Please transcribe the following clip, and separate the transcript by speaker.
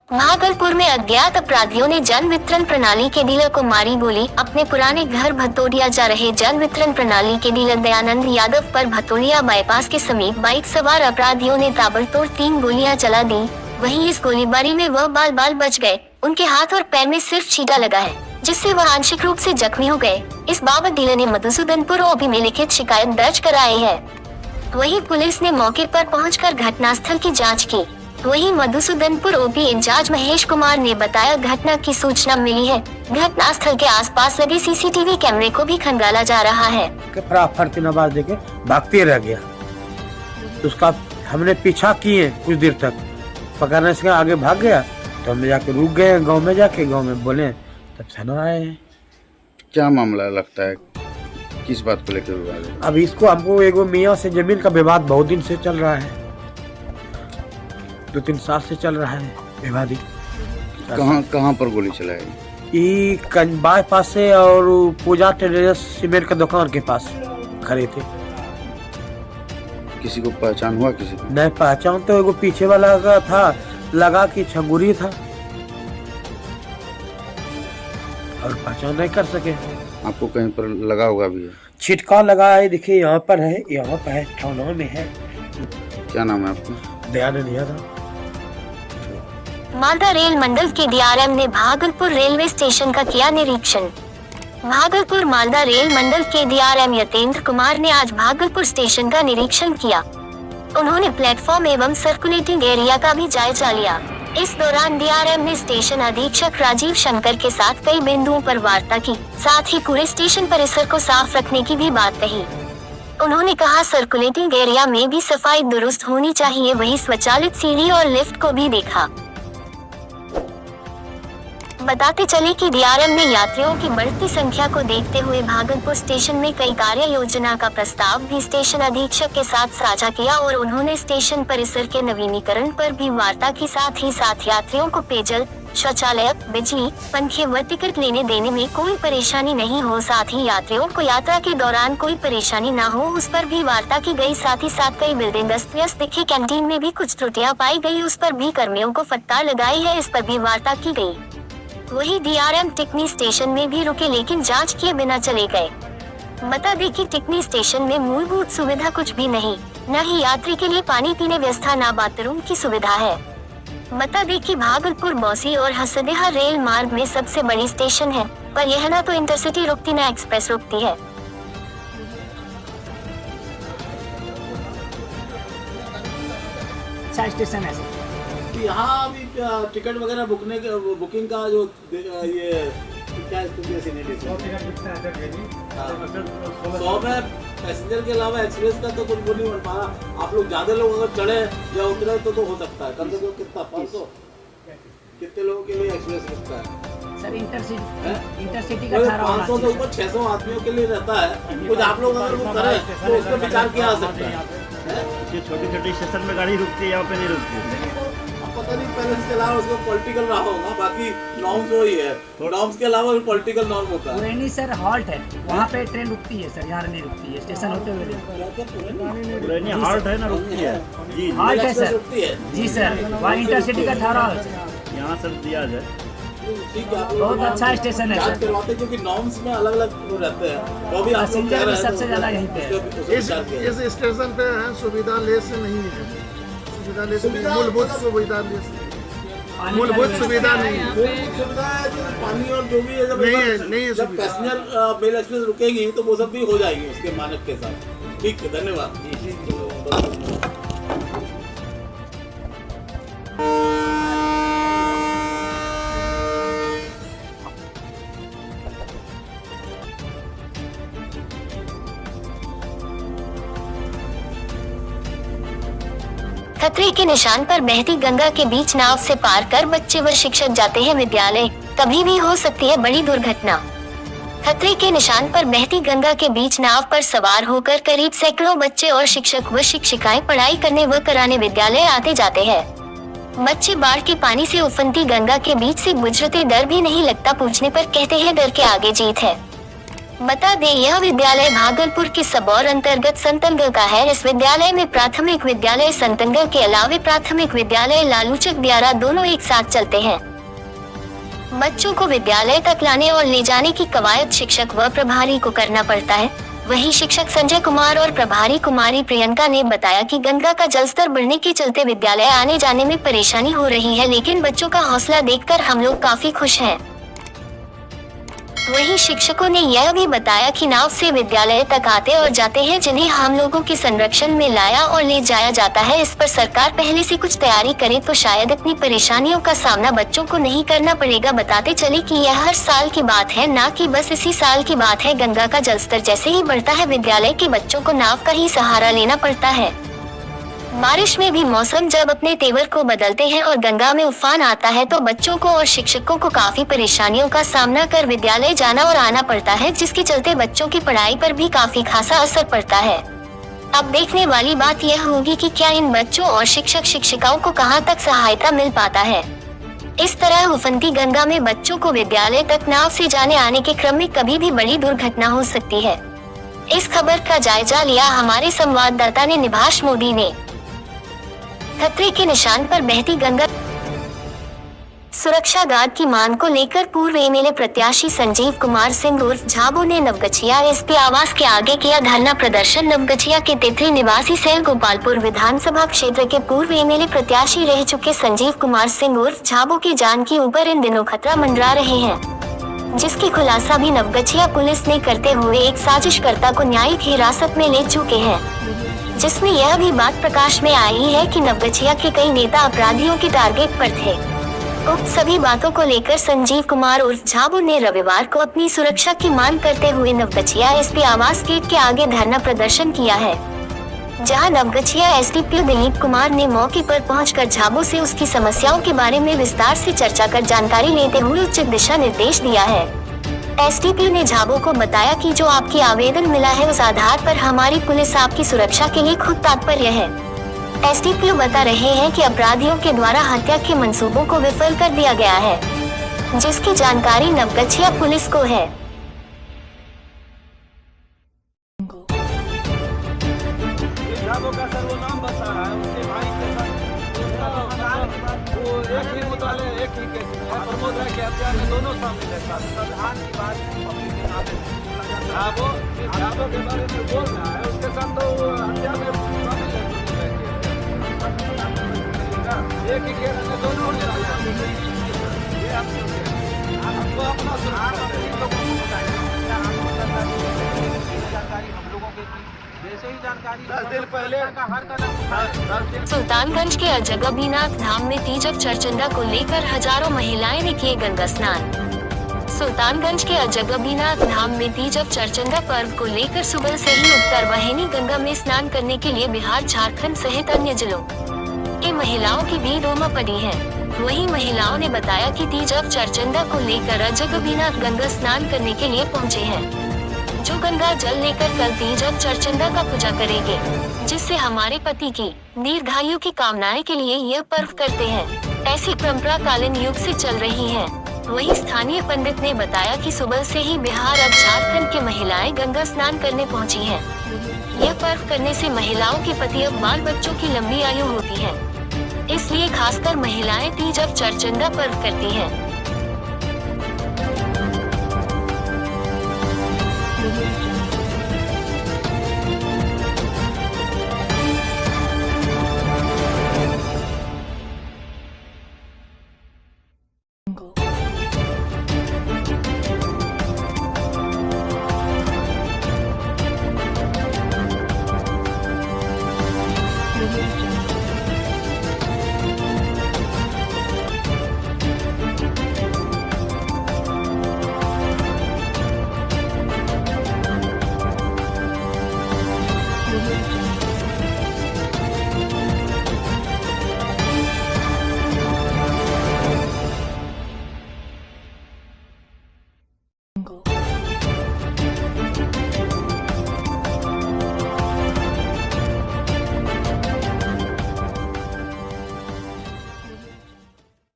Speaker 1: भागलपुर में अज्ञात अपराधियों ने जन वितरण प्रणाली के डीलर को मारी गोली। अपने पुराने घर भतोड़िया जा रहे जन वितरण प्रणाली के डीलर दयानंद यादव पर भतोड़िया बाईपास के समीप बाइक सवार अपराधियों ने ताबड़तोड़ 3 गोलियां चला दी। वहीं इस गोलीबारी में वह बाल बच गए। उनके हाथ और पैर में सिर्फ छींटा लगा है, जिससे वह आंशिक रूप से जख्मी हो गए। इस बाबत डीलर ने मधुसूदनपुर ओपी में लिखित शिकायत दर्ज कराई है। वहीं पुलिस ने मौके पर पहुंचकर घटनास्थल की जांच की। वहीं मधुसूदनपुर ओपी इंचार्ज महेश कुमार ने बताया, घटना की सूचना मिली है। घटनास्थल के आसपास लगे सीसीटीवी कैमरे को भी खंगाला जा रहा है।
Speaker 2: फटाफट आवाज देके भागते रह गया, तो उसका हमने पीछा किए कुछ देर तक, पकड़ने से आगे भाग गया तो हम जाके रुक गए गांव में। जाके गांव में बोले तब थाना आए।
Speaker 3: क्या मामला लगता है, किस बात को लेकर विवाद है?
Speaker 2: अब इसको हमको एगो मियाँ से जमीन का विवाद बहुत दिन से चल रहा है, 2-3 साल से चल रहा है विवादी।
Speaker 3: कहाँ पर गोली चलाई?
Speaker 2: ये बाईपास से और पूजा ट्रेडर्स सीमेंट का दुकान के पास खड़े थे।
Speaker 3: किसी को पहचान हुआ? किसी को
Speaker 2: नहीं पहचान, तो एगो पीछे वाला का था, लगा कि छंगुरी था और पहचान नहीं कर सके।
Speaker 3: आपको कहीं पर लगा होगा भी है?
Speaker 2: छिटका लगा है, देखिए यहाँ पर है, यहाँ पर है, थाना में है।
Speaker 3: क्या नाम है आपका?
Speaker 2: दयानंद यादव।
Speaker 1: मालदा रेल मंडल के डीआरएम ने भागलपुर रेलवे स्टेशन का किया निरीक्षण। भागलपुर मालदा रेल मंडल के डीआरएम यतेंद्र कुमार ने आज भागलपुर स्टेशन का निरीक्षण किया। उन्होंने प्लेटफॉर्म एवं सर्कुलेटिंग एरिया का भी जायजा लिया। इस दौरान डीआरएम ने स्टेशन अधीक्षक राजीव शंकर के साथ कई बिंदुओं पर वार्ता की, साथ ही पूरे स्टेशन परिसर को साफ रखने की भी बात कही। उन्होंने कहा, सर्कुलेटिंग एरिया में भी सफाई दुरुस्त होनी चाहिए। वहीं स्वचालित सीढ़ी और लिफ्ट को भी देखा। बताते चले कि डीआरएम ने यात्रियों की बढ़ती संख्या को देखते हुए भागलपुर स्टेशन में कई कार्य योजना का प्रस्ताव भी स्टेशन अधीक्षक के साथ साझा किया और उन्होंने स्टेशन परिसर के नवीनीकरण पर भी वार्ता की। साथ ही साथ यात्रियों को पेयजल, शौचालय, बिजली, पंखे व टिकट लेने देने में कोई परेशानी नहीं हो, साथ ही यात्रियों को यात्रा के दौरान कोई परेशानी न हो, उस पर भी वार्ता की गई। साथ ही साथ कई बिल्डिंग अस्त व्यस्त दिखे, कैंटीन में भी कुछ त्रुटियां पाई गई, उस पर भी कर्मियों को फटकार लगाई है, इस पर भी वार्ता की गई। वही डीआरएम टिकनी स्टेशन में भी रुके, लेकिन जांच किए बिना चले गए। बता दें कि टिकनी स्टेशन में मूलभूत सुविधा कुछ भी नहीं, न ही यात्री के लिए पानी पीने व्यवस्था, न बाथरूम की सुविधा है। बता दें कि भागलपुर बौसी और हसदेहा रेल मार्ग में सबसे बड़ी स्टेशन है, पर यह न तो इंटरसिटी रुकती न एक्सप्रेस रुकती है।
Speaker 4: स्टेशन है
Speaker 5: यहाँ अभी टिकट वगैरह बुकिंग का जो ये क्या स्थिति है? 100 में पैसेंजर के अलावा एक्सप्रेस का तो कुछ बोल नहीं पा रहा। आप लोग ज्यादा लोग अगर चढ़े या उतरे तो हो सकता है, कम से कम कितना 500 कितने लोगों के लिए एक्सप्रेस रुकता है
Speaker 4: सर? इंटरसिटी का
Speaker 5: 500 से ऊपर 600 आदमियों के लिए रहता है। कुछ आप लोग अगर वो करें तो उस पर विचार किया जा सकता है।
Speaker 6: छोटी स्टेशन में गाड़ी रुकती है, यहाँ पे नहीं रुकती।
Speaker 5: पता नहीं पहले इसके अलावा उसको पॉलिटिकल रहा होगा, बाकी नॉर्म्स वही है। नॉर्म्स के अलावा पॉलिटिकल नॉर्म होता है।
Speaker 4: पुरानी सर हॉल्ट है, वहाँ पे ट्रेन रुकती है सर, यहाँ नहीं रुकती है। स्टेशन होते हुए
Speaker 6: पुरानी हॉल्ट है ना, रुकती है जी।
Speaker 4: हॉल्ट है सर,
Speaker 5: रुकती है
Speaker 4: जी सर। वहाँ इंटरसिटी का ठहरा है,
Speaker 6: यहाँ सर दिया जाए।
Speaker 4: बहुत अच्छा स्टेशन है सर।
Speaker 5: करवाते क्योंकि नॉर्म्स में अलग अलग रहते हैं, वो भी आप लोग कह
Speaker 4: पैसेंजर
Speaker 5: रहे
Speaker 4: भी
Speaker 5: हैं
Speaker 4: सबसे ज्यादा यहीं पे है।
Speaker 7: इस स्टेशन पे है, सुविधा लेस नहीं है। मूलभूत सुविधा मूलभूत सुविधा नहीं है।
Speaker 5: सुविधा है जो पानी और जो भी है, जब पैसेंजर मेल एक्सप्रेस रुकेगी तो वो सब भी हो जाएगी उसके मानक के साथ। ठीक है, धन्यवाद।
Speaker 1: खतरे के निशान पर बहती गंगा के बीच नाव से पार कर बच्चे व शिक्षक जाते हैं विद्यालय, कभी भी हो सकती है बड़ी दुर्घटना। खतरे के निशान पर बहती गंगा के बीच नाव पर सवार होकर करीब सैकड़ों बच्चे और शिक्षक व शिक्षिकाएं पढ़ाई करने व कराने विद्यालय आते जाते हैं। बच्चे बाढ़ के पानी से उफनती गंगा के बीच से गुजरते, डर भी नहीं लगता। पूछने पर कहते हैं डर के आगे जीत है। बता दें यह विद्यालय भागलपुर के सबौर अंतर्गत संतनगढ़ का है। इस विद्यालय में प्राथमिक विद्यालय संतनगढ़ के अलावे प्राथमिक विद्यालय लालूचक दियारा दोनों एक साथ चलते हैं। बच्चों को विद्यालय तक लाने और ले जाने की कवायद शिक्षक व प्रभारी को करना पड़ता है। वहीं शिक्षक संजय कुमार और प्रभारी कुमारी प्रियंका ने बताया कि गंगा का जलस्तर बढ़ने के चलते विद्यालय आने जाने में परेशानी हो रही है, लेकिन बच्चों का हौसला देखकर हम लोग काफी खुश हैं। वहीं शिक्षकों ने यह भी बताया कि नाव से विद्यालय तक आते और जाते हैं, जिन्हें हम लोगों के संरक्षण में लाया और ले जाया जाता है। इस पर सरकार पहले से कुछ तैयारी करे तो शायद इतनी परेशानियों का सामना बच्चों को नहीं करना पड़ेगा। बताते चले कि यह हर साल की बात है, ना कि बस इसी साल की बात है। गंगा का जलस्तर जैसे ही बढ़ता है विद्यालय के बच्चों को नाव का ही सहारा लेना पड़ता है। बारिश में भी मौसम जब अपने तेवर को बदलते हैं और गंगा में उफान आता है तो बच्चों को और शिक्षकों को काफी परेशानियों का सामना कर विद्यालय जाना और आना पड़ता है, जिसके चलते बच्चों की पढ़ाई पर भी काफी खासा असर पड़ता है। अब देखने वाली बात यह होगी कि क्या इन बच्चों और शिक्षक शिक्षिकाओं को कहां तक सहायता मिल पाता है। इस तरह उफनती गंगा में बच्चों को विद्यालय तक नाव से जाने आने के क्रम में कभी भी बड़ी दुर्घटना हो सकती है। इस खबर का जायजा लिया हमारे संवाददाता ने निभाष मोदी ने। खतरे के निशान पर बहती गंगा। सुरक्षा गार्ड की मांग को लेकर पूर्व एमएलए प्रत्याशी संजीव कुमार सिंह उर्फ झाबू ने नवगछिया एसपी आवास के आगे किया धरना प्रदर्शन। नवगछिया के तिथरी निवासी सैल गोपालपुर विधानसभा क्षेत्र के पूर्व एमएलए प्रत्याशी रह चुके संजीव कुमार सिंह उर्फ झाबू की जान के ऊपर इन दिनों खतरा मंडरा रहे हैं, जिसकी खुलासा भी नवगछिया पुलिस ने करते हुए एक साजिशकर्ता को न्यायिक हिरासत में ले चुके हैं, जिसमें यह भी बात प्रकाश में आई है कि नवगछिया के कई नेता अपराधियों के टारगेट पर थे। उक्त सभी बातों को लेकर संजीव कुमार उर्फ झाबू ने रविवार को अपनी सुरक्षा की मांग करते हुए नवगछिया एसपी आवास गेट के आगे धरना प्रदर्शन किया है, जहां नवगछिया एसडीपीओ दिलीप कुमार ने मौके पर पहुंचकर झाबू से उसकी समस्याओं के बारे में विस्तार से चर्चा कर जानकारी लेते हुए उचित दिशा निर्देश दिया है। एसडीपीओ ने झाबू को बताया कि जो आपकी आवेदन मिला है उस आधार पर हमारी पुलिस आपकी सुरक्षा के लिए खुद तत्पर है। एसडीपीओ बता रहे हैं कि अपराधियों के द्वारा हत्या के मंसूबों को विफल कर दिया गया है, जिसकी जानकारी नवगछिया पुलिस को है। सुल्तानगंज के अजगबीनाथ धाम में तीजक चरचंदा को लेकर हजारों महिलाएं ने किए गंगा स्नान। सुल्तानगंज के अजगबीनाथ धाम में तीजक चरचंदा पर्व को लेकर सुबह से ही उत्तर वाहिनी गंगा में स्नान करने के लिए बिहार, झारखंड सहित अन्य जिलों की महिलाओं की भीड़ उमड़ पड़ी है। वहीं महिलाओं ने बताया कि तीजक चरचंदा को लेकर अजगबीनाथ गंगा स्नान करने के लिए पहुंचे हैं, जो गंगा जल लेकर कल तीजक चरचंदा का पूजा करेंगे, जिससे हमारे पति की दीर्घायु की कामनाएं के लिए यह पर्व करते हैं। ऐसी परंपरा कालीन युग से चल रही है। वहीं स्थानीय पंडित ने बताया कि सुबह से ही बिहार और झारखंड की महिलाएं गंगा स्नान करने पहुंची हैं। यह पर्व करने से महिलाओं के पति और बाल बच्चों की लंबी आयु होती है, इसलिए खासकर महिलाएं तीजक चरचंदा पर्व करती हैं।
Speaker 8: Thank you.